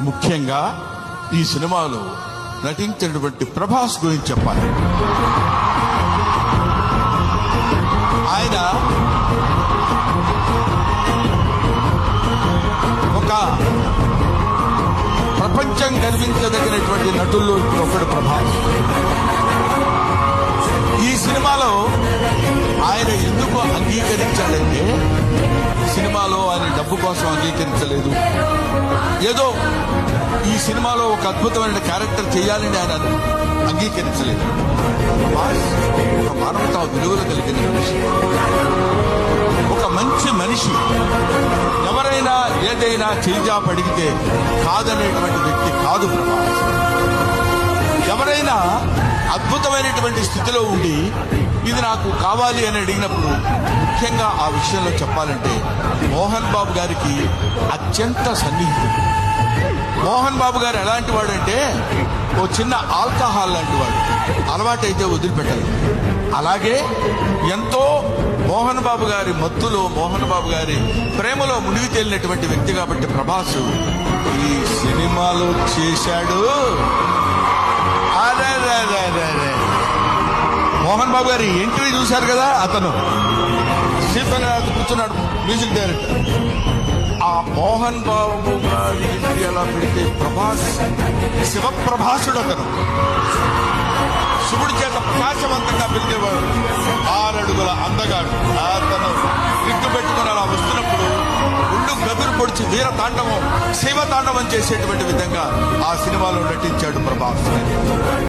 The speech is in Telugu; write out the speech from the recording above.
ముఖ్యంగా ఈ సినిమాలో నటించినటువంటి ప్రభాస్ గురించి చెప్పాలి. ఆయన ఒక ప్రపంచం గర్వించదగినటువంటి నటుల్లో ఒకడు ప్రభాస్. ఈ సినిమాలో ఆయన ఎందుకు అంగీకరించాడంటే, సినిమాలో ఆయన డబ్బు కోసం అంగీకరించలేదు. ఏదో ఈ సినిమాలో ఒక అద్భుతమైన క్యారెక్టర్ చేయాలని ఆయన అంగీకరించలేదు. ఒక మానవతా విలువలు కలిగిన మనిషి, ఒక మంచి మనిషి. ఎవరైనా ఏదైనా చేజాపు అడిగితే కాదనేటువంటి వ్యక్తి కాదు ప్రభాస్. ఎవరైనా అద్భుతమైనటువంటి స్థితిలో ఉండి ఇది నాకు కావాలి అని అడిగినప్పుడు, ముఖ్యంగా ఆ విషయంలో చెప్పాలంటే మోహన్ బాబు గారికి అత్యంత సన్నిహితుడు. మోహన్ బాబు గారు ఎలాంటి వాడంటే, ఓ చిన్న ఆల్కహాల్ లాంటి వాడు, అలవాటైతే వదిలిపెట్టాలి. అలాగే ఎంతో మోహన్ బాబు గారి మత్తులో, మోహన్ బాబు గారి ప్రేమలో మునిగి తేలినటువంటి వ్యక్తి కాబట్టి ప్రభాస్ ఈ సినిమాలో చేశాడు. అదే మోహన్ బాబు గారి ఎంట్రీ చూశారు కదా, అతను శ్రీపతినాథ్ కూర్చున్నాడు, మ్యూజిక్ డైరెక్టర్. ఆ మోహన్ బాబు గారి ఎంట్రీ అలా పెడితే ప్రభాస్ శివప్రభాసుడు. అతను శివుడి చేత ప్రకాశవంతంగా పిలిచేవాడు. 6 అడుగుల అందగాడు. అతను ఇట్టు పెట్టుకుని అలా వస్తున్నప్పుడు ఒళ్ళు గదురు పొడిచి వీర తాండవం, శివ తాండవం చేసేటువంటి విధంగా ఆ సినిమాలో నటించాడు ప్రభాస్.